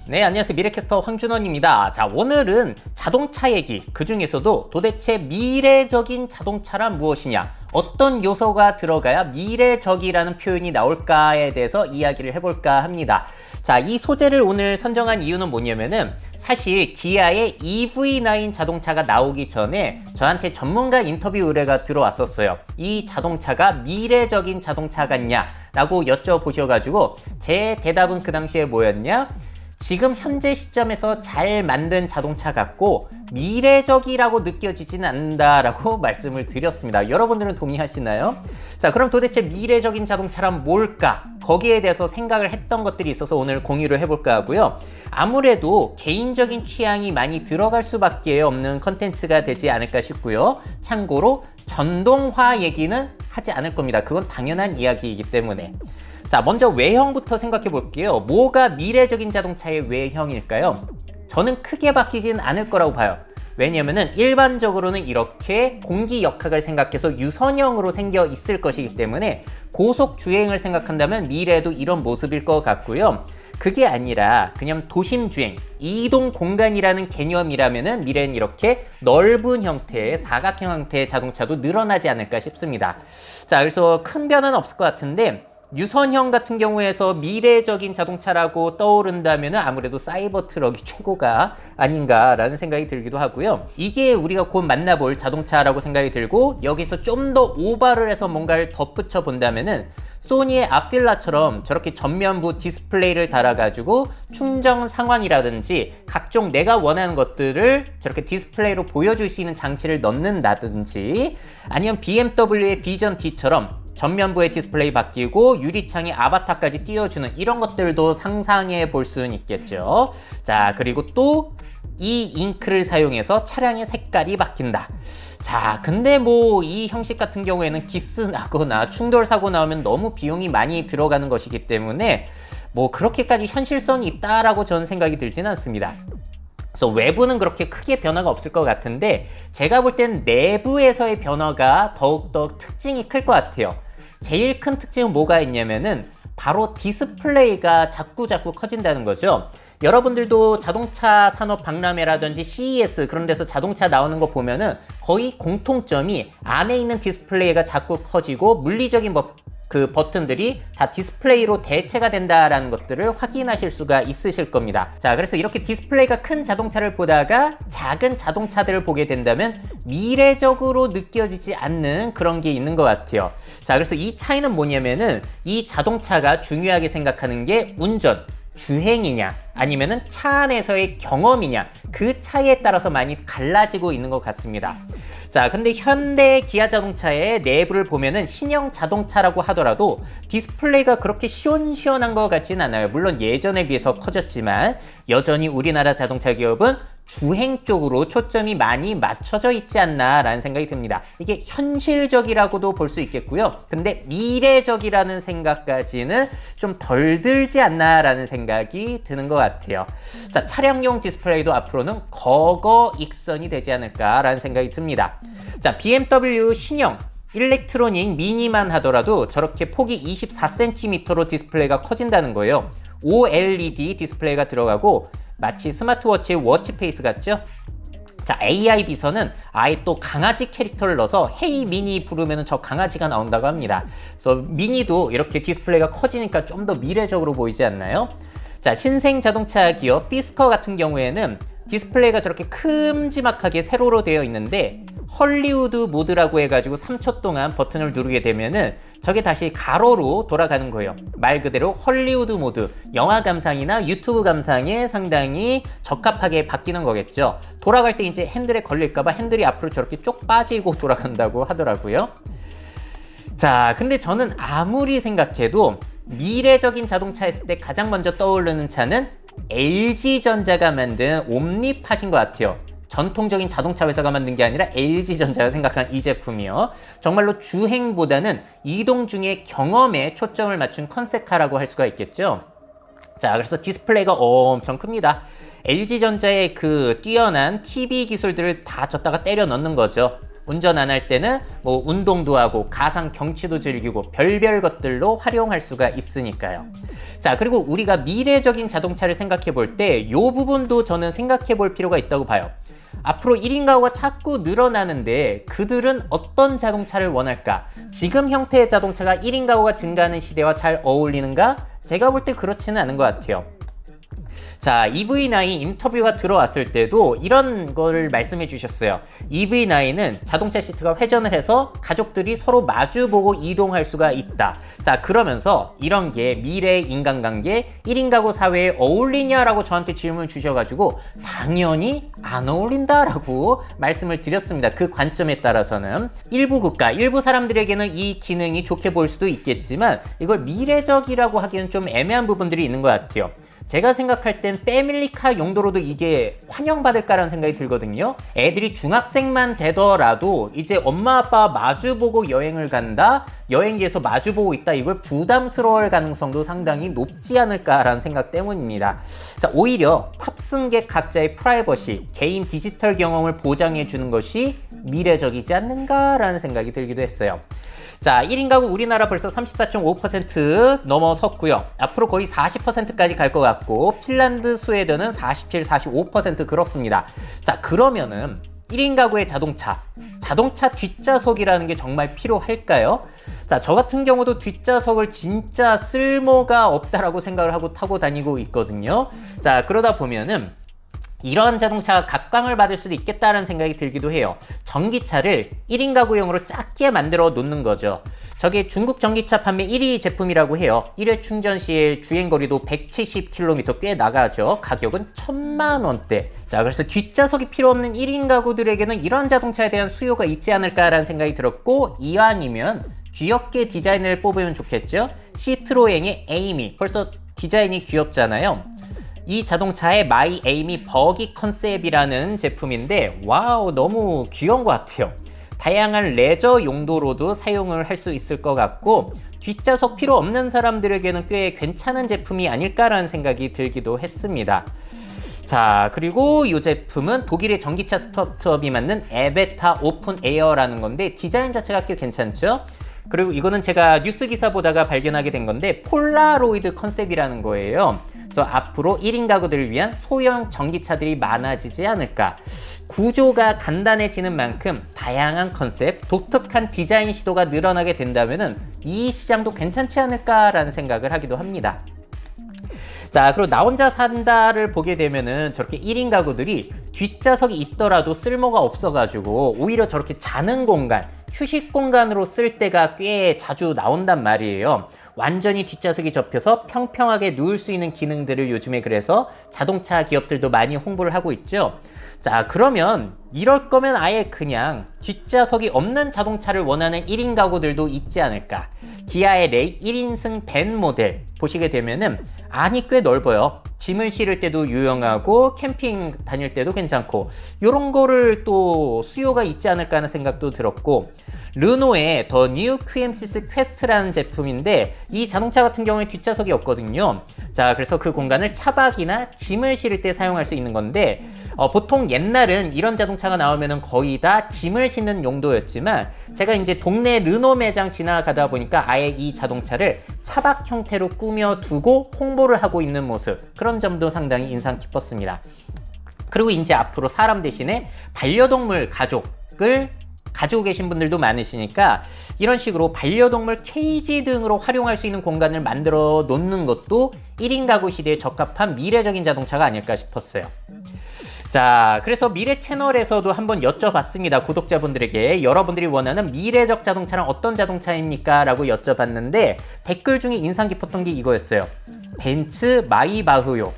네, 안녕하세요. 미래캐스터 황준원입니다. 자, 오늘은 자동차 얘기, 그 중에서도 도대체 미래적인 자동차란 무엇이냐, 어떤 요소가 들어가야 미래적이라는 표현이 나올까에 대해서 이야기를 해볼까 합니다. 자, 이 소재를 오늘 선정한 이유는 뭐냐면은 사실 기아의 EV9 자동차가 나오기 전에 저한테 전문가 인터뷰 의뢰가 들어왔었어요. 이 자동차가 미래적인 자동차 같냐? 라고 여쭤보셔가지고 제 대답은 그 당시에 뭐였냐? 지금 현재 시점에서 잘 만든 자동차 같고 미래적이라고 느껴지진 않는다라고 말씀을 드렸습니다. 여러분들은 동의하시나요? 자, 그럼 도대체 미래적인 자동차란 뭘까? 거기에 대해서 생각을 했던 것들이 있어서 오늘 공유를 해볼까 하고요. 아무래도 개인적인 취향이 많이 들어갈 수밖에 없는 컨텐츠가 되지 않을까 싶고요. 참고로 전동화 얘기는 하지 않을 겁니다. 그건 당연한 이야기이기 때문에. 자, 먼저 외형부터 생각해 볼게요. 뭐가 미래적인 자동차의 외형일까요? 저는 크게 바뀌진 않을 거라고 봐요. 왜냐면은 일반적으로는 이렇게 공기 역학을 생각해서 유선형으로 생겨 있을 것이기 때문에 고속 주행을 생각한다면 미래도 이런 모습일 것 같고요. 그게 아니라 그냥 도심 주행, 이동 공간이라는 개념이라면은 미래는 이렇게 넓은 형태의 사각형 형태의 자동차도 늘어나지 않을까 싶습니다. 자, 그래서 큰 변화는 없을 것 같은데 유선형 같은 경우에서 미래적인 자동차라고 떠오른다면 아무래도 사이버 트럭이 최고가 아닌가라는 생각이 들기도 하고요. 이게 우리가 곧 만나볼 자동차라고 생각이 들고 여기서 좀 더 오버를 해서 뭔가를 덧붙여 본다면은 소니의 앞딜라처럼 저렇게 전면부 디스플레이를 달아가지고 충전 상황이라든지 각종 내가 원하는 것들을 저렇게 디스플레이로 보여줄 수 있는 장치를 넣는다든지 아니면 BMW의 비전 D처럼 전면부의 디스플레이 바뀌고 유리창에 아바타까지 띄워주는 이런 것들도 상상해 볼 수는 있겠죠. 자, 그리고 또 이 잉크를 사용해서 차량의 색깔이 바뀐다. 자, 근데 뭐 이 형식 같은 경우에는 기스 나거나 충돌 사고 나오면 너무 비용이 많이 들어가는 것이기 때문에 뭐 그렇게까지 현실성이 있다라고 저는 생각이 들지는 않습니다. 그래서 외부는 그렇게 크게 변화가 없을 것 같은데 제가 볼 때는 내부에서의 변화가 더욱더 특징이 클 것 같아요. 제일 큰 특징은 뭐가 있냐면은 바로 디스플레이가 자꾸 커진다는 거죠. 여러분들도 자동차 산업 박람회라든지 CES 그런 데서 자동차 나오는 거 보면은 거의 공통점이 안에 있는 디스플레이가 자꾸 커지고 물리적인 그 버튼들이 다 디스플레이로 대체가 된다라는 것들을 확인하실 수가 있으실 겁니다. 자, 그래서 이렇게 디스플레이가 큰 자동차를 보다가 작은 자동차들을 보게 된다면 미래적으로 느껴지지 않는 그런 게 있는 것 같아요. 자, 그래서 이 차이는 뭐냐면은 이 자동차가 중요하게 생각하는 게 운전, 주행이냐 아니면은 차 안에서의 경험이냐 그 차이에 따라서 많이 갈라지고 있는 것 같습니다. 자, 근데 현대 기아 자동차의 내부를 보면은 신형 자동차라고 하더라도 디스플레이가 그렇게 시원시원한 것 같지는 않아요. 물론 예전에 비해서 커졌지만 여전히 우리나라 자동차 기업은 주행 쪽으로 초점이 많이 맞춰져 있지 않나 라는 생각이 듭니다. 이게 현실적이라고도 볼 수 있겠고요. 근데 미래적이라는 생각까지는 좀 덜 들지 않나 라는 생각이 드는 것 같아요. 자, 차량용 디스플레이도 앞으로는 거거익선이 되지 않을까 라는 생각이 듭니다. 자, BMW 신형 일렉트로닉 미니만 하더라도 저렇게 폭이 24cm로 디스플레이가 커진다는 거예요. OLED 디스플레이가 들어가고 마치 스마트워치의 워치페이스 같죠? 자, AI 비서는 아예 또 강아지 캐릭터를 넣어서 헤이 미니 부르면 저 강아지가 나온다고 합니다. 그래서 미니도 이렇게 디스플레이가 커지니까 좀 더 미래적으로 보이지 않나요? 자, 신생 자동차 기업 피스커 같은 경우에는 디스플레이가 저렇게 큼지막하게 세로로 되어 있는데 헐리우드 모드라고 해가지고 3초 동안 버튼을 누르게 되면은 저게 다시 가로로 돌아가는 거예요. 말 그대로 헐리우드 모드, 영화 감상이나 유튜브 감상에 상당히 적합하게 바뀌는 거겠죠. 돌아갈 때 이제 핸들에 걸릴까봐 핸들이 앞으로 저렇게 쪽 빠지고 돌아간다고 하더라고요. 자, 근데 저는 아무리 생각해도 미래적인 자동차 했을 때 가장 먼저 떠오르는 차는 LG전자가 만든 옴니팟인 것 같아요. 전통적인 자동차 회사가 만든 게 아니라 LG전자가 생각한 이 제품이요. 정말로 주행보다는 이동 중의 경험에 초점을 맞춘 컨셉카라고 할 수가 있겠죠. 자, 그래서 디스플레이가 엄청 큽니다. LG전자의 그 뛰어난 TV 기술들을 다 줬다가 때려 넣는 거죠. 운전 안 할 때는 뭐 운동도 하고 가상 경치도 즐기고 별별 것들로 활용할 수가 있으니까요. 자, 그리고 우리가 미래적인 자동차를 생각해 볼 때 이 부분도 저는 생각해 볼 필요가 있다고 봐요. 앞으로 1인 가구가 자꾸 늘어나는데 그들은 어떤 자동차를 원할까? 지금 형태의 자동차가 1인 가구가 증가하는 시대와 잘 어울리는가? 제가 볼 때 그렇지는 않은 것 같아요. 자, EV9 인터뷰가 들어왔을 때도 이런 걸 말씀해 주셨어요. EV9은 자동차 시트가 회전을 해서 가족들이 서로 마주보고 이동할 수가 있다. 자, 그러면서 이런 게 미래의 인간관계 1인 가구 사회에 어울리냐라고 저한테 질문을 주셔가지고 당연히 안 어울린다라고 말씀을 드렸습니다. 그 관점에 따라서는 일부 국가, 일부 사람들에게는 이 기능이 좋게 보일 수도 있겠지만 이걸 미래적이라고 하기엔 좀 애매한 부분들이 있는 것 같아요. 제가 생각할 땐 패밀리카 용도로도 이게 환영받을까라는 생각이 들거든요. 애들이 중학생만 되더라도 이제 엄마 아빠 마주보고 여행을 간다? 여행지에서 마주보고 있다? 이걸 부담스러워할 가능성도 상당히 높지 않을까라는 생각 때문입니다. 자, 오히려 탑승객 각자의 프라이버시, 개인 디지털 경험을 보장해 주는 것이 미래적이지 않는가라는 생각이 들기도 했어요. 자, 1인 가구 우리나라 벌써 34.5% 넘어섰고요. 앞으로 거의 40%까지 갈 것 같고 핀란드, 스웨덴은 47, 45% 그렇습니다. 자, 그러면은 1인 가구의 자동차 뒷좌석이라는 게 정말 필요할까요? 자, 저 같은 경우도 뒷좌석을 진짜 쓸모가 없다라고 생각을 하고 타고 다니고 있거든요. 자, 그러다 보면은 이런 자동차가 각광을 받을 수도 있겠다는 생각이 들기도 해요. 전기차를 1인 가구용으로 작게 만들어 놓는 거죠. 저게 중국 전기차 판매 1위 제품이라고 해요. 1회 충전 시에 주행거리도 170km 꽤 나가죠. 가격은 1000만원대. 자, 그래서 뒷좌석이 필요 없는 1인 가구들에게는 이런 자동차에 대한 수요가 있지 않을까라는 생각이 들었고, 이왕이면 귀엽게 디자인을 뽑으면 좋겠죠. 시트로엥의 에이미, 벌써 디자인이 귀엽잖아요. 이 자동차의 마이 에이미 버기 컨셉이라는 제품인데 와우, 너무 귀여운 것 같아요. 다양한 레저 용도로도 사용을 할 수 있을 것 같고 뒷좌석 필요 없는 사람들에게는 꽤 괜찮은 제품이 아닐까라는 생각이 들기도 했습니다. 자, 그리고 이 제품은 독일의 전기차 스타트업이 만든 에베타 오픈 에어라는 건데 디자인 자체가 꽤 괜찮죠? 그리고 이거는 제가 뉴스 기사 보다가 발견하게 된 건데 폴라로이드 컨셉이라는 거예요. 그래서 앞으로 1인 가구들을 위한 소형 전기차들이 많아지지 않을까. 구조가 간단해지는 만큼 다양한 컨셉, 독특한 디자인 시도가 늘어나게 된다면 이 시장도 괜찮지 않을까라는 생각을 하기도 합니다. 자, 그리고 나 혼자 산다를 보게 되면은 저렇게 1인 가구들이 뒷좌석이 있더라도 쓸모가 없어가지고 오히려 저렇게 자는 공간, 휴식 공간으로 쓸 때가 꽤 자주 나온단 말이에요. 완전히 뒷좌석이 접혀서 평평하게 누울 수 있는 기능들을 요즘에 그래서 자동차 기업들도 많이 홍보를 하고 있죠. 자, 그러면 이럴 거면 아예 그냥 뒷좌석이 없는 자동차를 원하는 1인 가구들도 있지 않을까. 기아의 레이 1인승 밴 모델 보시게 되면은 안이 꽤 넓어요. 짐을 실을 때도 유용하고 캠핑 다닐 때도 괜찮고 이런 거를 또 수요가 있지 않을까 하는 생각도 들었고, 르노의 더 뉴 QM6 퀘스트라는 제품인데 이 자동차 같은 경우에 뒷좌석이 없거든요. 자, 그래서 그 공간을 차박이나 짐을 실을 때 사용할 수 있는 건데 보통 옛날은 이런 자동차가 나오면 거의 다 짐을 싣는 용도였지만 제가 이제 동네 르노 매장 지나가다 보니까 아예 이 자동차를 차박 형태로 꾸며두고 홍보를 하고 있는 모습, 그런 점도 상당히 인상 깊었습니다. 그리고 이제 앞으로 사람 대신에 반려동물 가족을 가지고 계신 분들도 많으시니까 이런 식으로 반려동물 케이지 등으로 활용할 수 있는 공간을 만들어 놓는 것도 1인 가구 시대에 적합한 미래적인 자동차가 아닐까 싶었어요. 자, 그래서 미래 채널에서도 한번 여쭤봤습니다. 구독자분들에게 여러분들이 원하는 미래적 자동차는 어떤 자동차입니까? 라고 여쭤봤는데 댓글 중에 인상 깊었던 게 이거였어요. 벤츠 마이바흐요.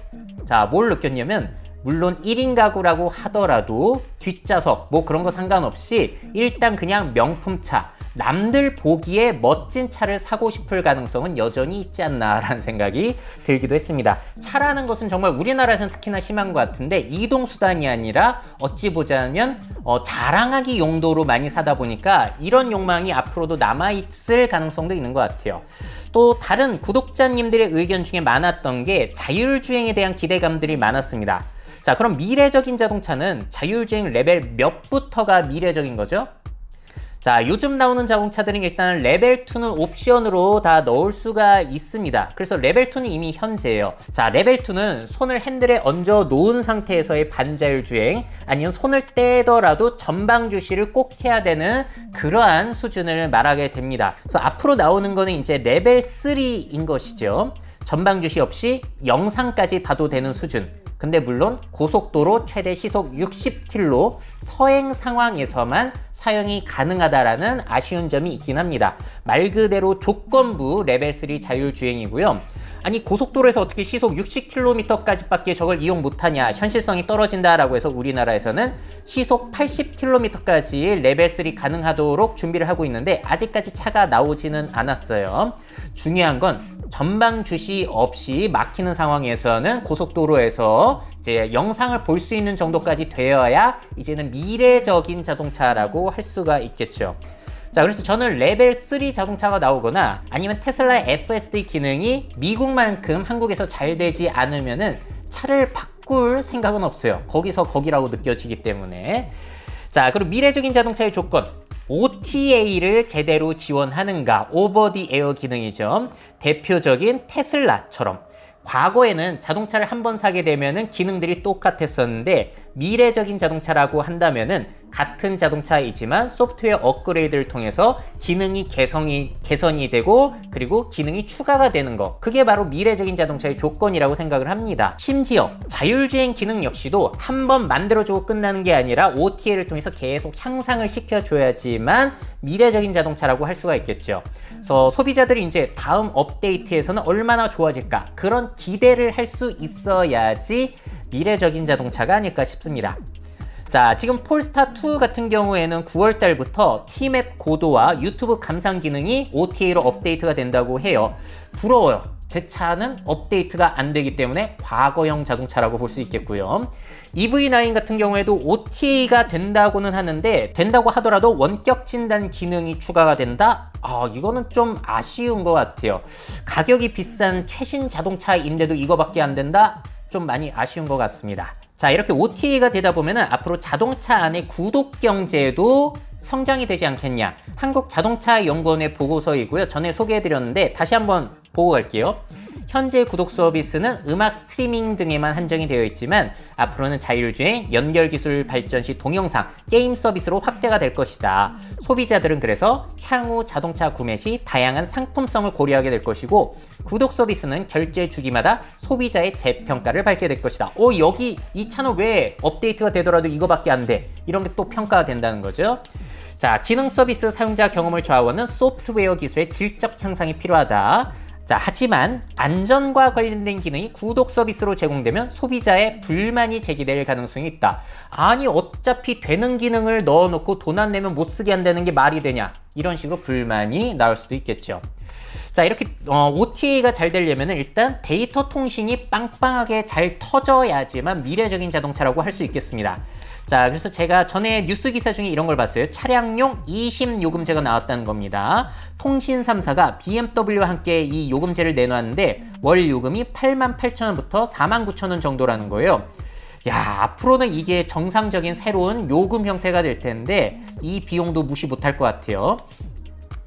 자, 뭘 느꼈냐면 물론 1인 가구라고 하더라도 뒷좌석 뭐 그런 거 상관없이 일단 그냥 명품차, 남들 보기에 멋진 차를 사고 싶을 가능성은 여전히 있지 않나라는 생각이 들기도 했습니다. 차라는 것은 정말 우리나라에서는 특히나 심한 것 같은데 이동수단이 아니라 어찌 보자면 자랑하기 용도로 많이 사다 보니까 이런 욕망이 앞으로도 남아있을 가능성도 있는 것 같아요. 또 다른 구독자님들의 의견 중에 많았던 게 자율주행에 대한 기대감들이 많았습니다. 자, 그럼 미래적인 자동차는 자율주행 레벨 몇부터가 미래적인 거죠? 자, 요즘 나오는 자동차들은 일단 레벨 2는 옵션으로 다 넣을 수가 있습니다. 그래서 레벨 2는 이미 현재예요. 자, 레벨 2는 손을 핸들에 얹어 놓은 상태에서의 반자율 주행, 아니면 손을 떼더라도 전방 주시를 꼭 해야 되는 그러한 수준을 말하게 됩니다. 그래서 앞으로 나오는 거는 이제 레벨 3인 것이죠. 전방 주시 없이 영상까지 봐도 되는 수준. 근데 물론 고속도로 최대 시속 60km 서행 상황에서만 사용이 가능하다라는 아쉬운 점이 있긴 합니다. 말 그대로 조건부 레벨 3 자율주행이고요. 아니, 고속도로에서 어떻게 시속 60km까지 밖에 저걸 이용 못하냐, 현실성이 떨어진다라고 해서 우리나라에서는 시속 80km까지 레벨 3 가능하도록 준비를 하고 있는데 아직까지 차가 나오지는 않았어요. 중요한 건 전방 주시 없이 막히는 상황에서는 고속도로에서 이제 영상을 볼 수 있는 정도까지 되어야 이제는 미래적인 자동차라고 할 수가 있겠죠. 자, 그래서 저는 레벨 3 자동차가 나오거나 아니면 테슬라의 FSD 기능이 미국만큼 한국에서 잘 되지 않으면은 차를 바꿀 생각은 없어요. 거기서 거기라고 느껴지기 때문에. 자, 그리고 미래적인 자동차의 조건. OTA를 제대로 지원하는가, 오버 디 에어 기능이죠. 대표적인 테슬라처럼. 과거에는 자동차를 한번 사게 되면은 기능들이 똑같았었는데 미래적인 자동차라고 한다면은 같은 자동차이지만 소프트웨어 업그레이드를 통해서 기능이 개선이 되고 그리고 기능이 추가가 되는 거, 그게 바로 미래적인 자동차의 조건이라고 생각을 합니다. 심지어 자율주행 기능 역시도 한번 만들어주고 끝나는 게 아니라 OTA를 통해서 계속 향상을 시켜줘야지만 미래적인 자동차라고 할 수가 있겠죠. 그래서 소비자들이 이제 다음 업데이트에서는 얼마나 좋아질까, 그런 기대를 할 수 있어야지 미래적인 자동차가 아닐까 싶습니다. 자, 지금 폴스타2 같은 경우에는 9월 달부터 티맵 고도와 유튜브 감상 기능이 OTA로 업데이트가 된다고 해요. 부러워요. 제 차는 업데이트가 안 되기 때문에 과거형 자동차라고 볼 수 있겠고요. EV9 같은 경우에도 OTA가 된다고는 하는데, 된다고 하더라도 원격 진단 기능이 추가가 된다? 이거는 좀 아쉬운 것 같아요. 가격이 비싼 최신 자동차인데도 이거밖에 안 된다? 좀 많이 아쉬운 것 같습니다. 자, 이렇게 OTA가 되다 보면은 앞으로 자동차 안에 구독 경제도 성장이 되지 않겠냐. 한국자동차연구원의 보고서이고요. 전에 소개해드렸는데 다시 한번 보고 갈게요. 현재 구독 서비스는 음악 스트리밍 등에만 한정이 되어 있지만 앞으로는 자율주행, 연결기술 발전 시 동영상, 게임 서비스로 확대가 될 것이다. 소비자들은 그래서 향후 자동차 구매 시 다양한 상품성을 고려하게 될 것이고, 구독 서비스는 결제 주기마다 소비자의 재평가를 받게 될 것이다. 여기 이 차는 왜 업데이트가 되더라도 이거밖에 안 돼? 이런 게 또 평가가 된다는 거죠. 자, 기능 서비스 사용자 경험을 좌우하는 소프트웨어 기술의 질적 향상이 필요하다. 자, 하지만 안전과 관련된 기능이 구독 서비스로 제공되면 소비자의 불만이 제기될 가능성이 있다. 아니, 어차피 되는 기능을 넣어놓고 돈 안 내면 못 쓰게 한다는 게 말이 되냐, 이런 식으로 불만이 나올 수도 있겠죠. 자, 이렇게 OTA가 잘 되려면 일단 데이터 통신이 빵빵하게 잘 터져야지만 미래적인 자동차라고 할 수 있겠습니다. 자, 그래서 제가 전에 뉴스 기사 중에 이런 걸 봤어요. 차량용 eSIM 요금제가 나왔다는 겁니다. 통신 3사가 BMW와 함께 이 요금제를 내놨는데 월 요금이 88,000원부터 49,000원 정도라는 거예요. 야, 앞으로는 이게 정상적인 새로운 요금 형태가 될 텐데 이 비용도 무시 못할 것 같아요.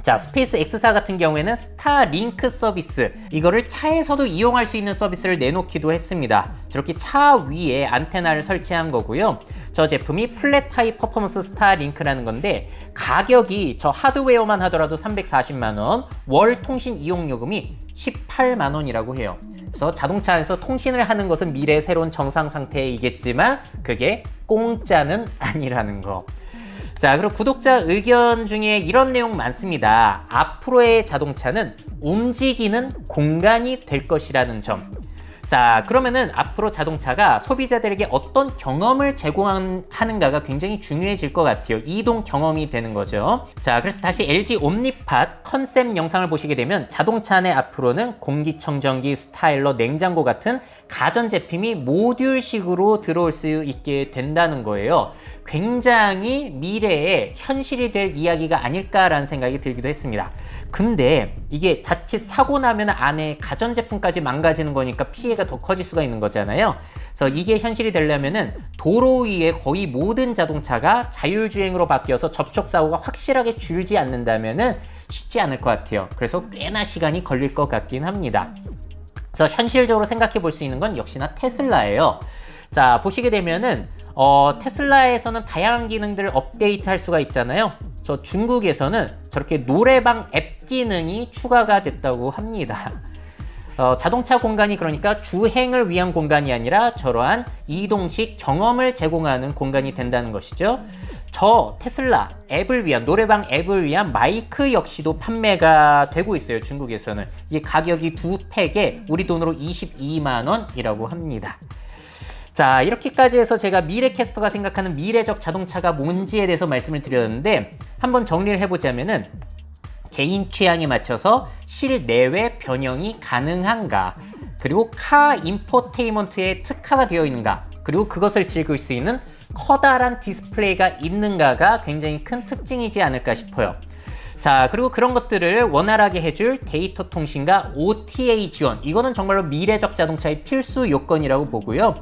자, 스페이스 X사 같은 경우에는 스타링크 서비스, 이거를 차에서도 이용할 수 있는 서비스를 내놓기도 했습니다. 저렇게 차 위에 안테나를 설치한 거고요. 저 제품이 플랫 하이 퍼포먼스 스타링크라는 건데 가격이 저 하드웨어만 하더라도 340만원, 월 통신 이용 요금이 18만원이라고 해요. 그래서 자동차 안에서 통신을 하는 것은 미래의 새로운 정상 상태이겠지만 그게 공짜는 아니라는 거. 자, 그리고 구독자 의견 중에 이런 내용 많습니다. 앞으로의 자동차는 움직이는 공간이 될 것이라는 점. 자, 그러면은 앞으로 자동차가 소비자들에게 어떤 경험을 제공하는가가 굉장히 중요해질 것 같아요. 이동 경험이 되는 거죠. 자, 그래서 다시 LG 옴니팟 컨셉 영상을 보시게 되면 자동차 안에 앞으로는 공기청정기, 스타일러, 냉장고 같은 가전제품이 모듈식으로 들어올 수 있게 된다는 거예요. 굉장히 미래에 현실이 될 이야기가 아닐까라는 생각이 들기도 했습니다. 근데 이게 자칫 사고 나면 안에 가전제품까지 망가지는 거니까 피해가 차이가 더 커질 수가 있는 거잖아요. 그래서 이게 현실이 되려면은 도로 위에 거의 모든 자동차가 자율주행으로 바뀌어서 접촉사고가 확실하게 줄지 않는다면은 쉽지 않을 것 같아요. 그래서 꽤나 시간이 걸릴 것 같긴 합니다. 그래서 현실적으로 생각해 볼 수 있는 건 역시나 테슬라예요. 자, 보시게 되면은 테슬라에서는 다양한 기능들을 업데이트할 수가 있잖아요. 저 중국에서는 저렇게 노래방 앱 기능이 추가가 됐다고 합니다. 자동차 공간이 그러니까 주행을 위한 공간이 아니라 저러한 이동식 경험을 제공하는 공간이 된다는 것이죠. 저 테슬라 앱을 위한, 노래방 앱을 위한 마이크 역시도 판매가 되고 있어요. 중국에서는. 이 가격이 두 팩에 우리 돈으로 22만 원이라고 합니다. 자, 이렇게까지 해서 제가 미래캐스터가 생각하는 미래적 자동차가 뭔지에 대해서 말씀을 드렸는데, 한번 정리를 해보자면은 개인 취향에 맞춰서 실내외 변형이 가능한가, 그리고 카 인포테인먼트에 특화가 되어 있는가, 그리고 그것을 즐길 수 있는 커다란 디스플레이가 있는가가 굉장히 큰 특징이지 않을까 싶어요. 자, 그리고 그런 것들을 원활하게 해줄 데이터 통신과 OTA 지원, 이거는 정말로 미래적 자동차의 필수 요건이라고 보고요.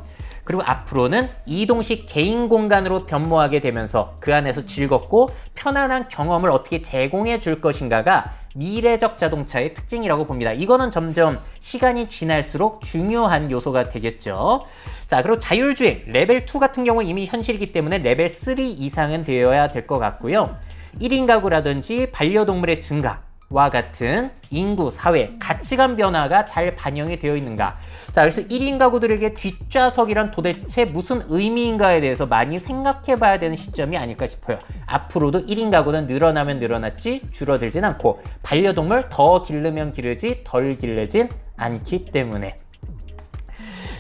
그리고 앞으로는 이동식 개인 공간으로 변모하게 되면서 그 안에서 즐겁고 편안한 경험을 어떻게 제공해 줄 것인가가 미래적 자동차의 특징이라고 봅니다. 이거는 점점 시간이 지날수록 중요한 요소가 되겠죠. 자, 그리고 자율주행 레벨 2 같은 경우 이미 현실이기 때문에 레벨 3 이상은 되어야 될 것 같고요. 1인 가구라든지 반려동물의 증가와 같은 인구, 사회, 가치관 변화가 잘 반영이 되어 있는가. 자, 그래서 1인 가구들에게 뒷좌석이란 도대체 무슨 의미인가에 대해서 많이 생각해 봐야 되는 시점이 아닐까 싶어요. 앞으로도 1인 가구는 늘어나면 늘어났지 줄어들진 않고, 반려동물 더 기르면 기르지 덜 기르진 않기 때문에.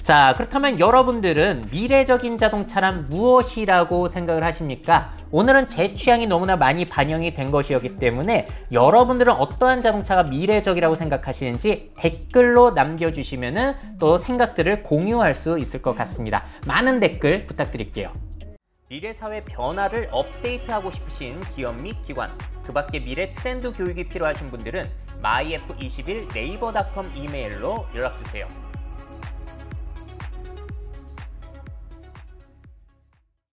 자, 그렇다면 여러분들은 미래적인 자동차란 무엇이라고 생각을 하십니까? 오늘은 제 취향이 너무나 많이 반영이 된 것이었기 때문에 여러분들은 어떠한 자동차가 미래적이라고 생각하시는지 댓글로 남겨주시면은 또 생각들을 공유할 수 있을 것 같습니다. 많은 댓글 부탁드릴게요. 미래사회 변화를 업데이트하고 싶으신 기업 및 기관, 그 밖에 미래 트렌드 교육이 필요하신 분들은 myf21naver.com 이메일로 연락주세요.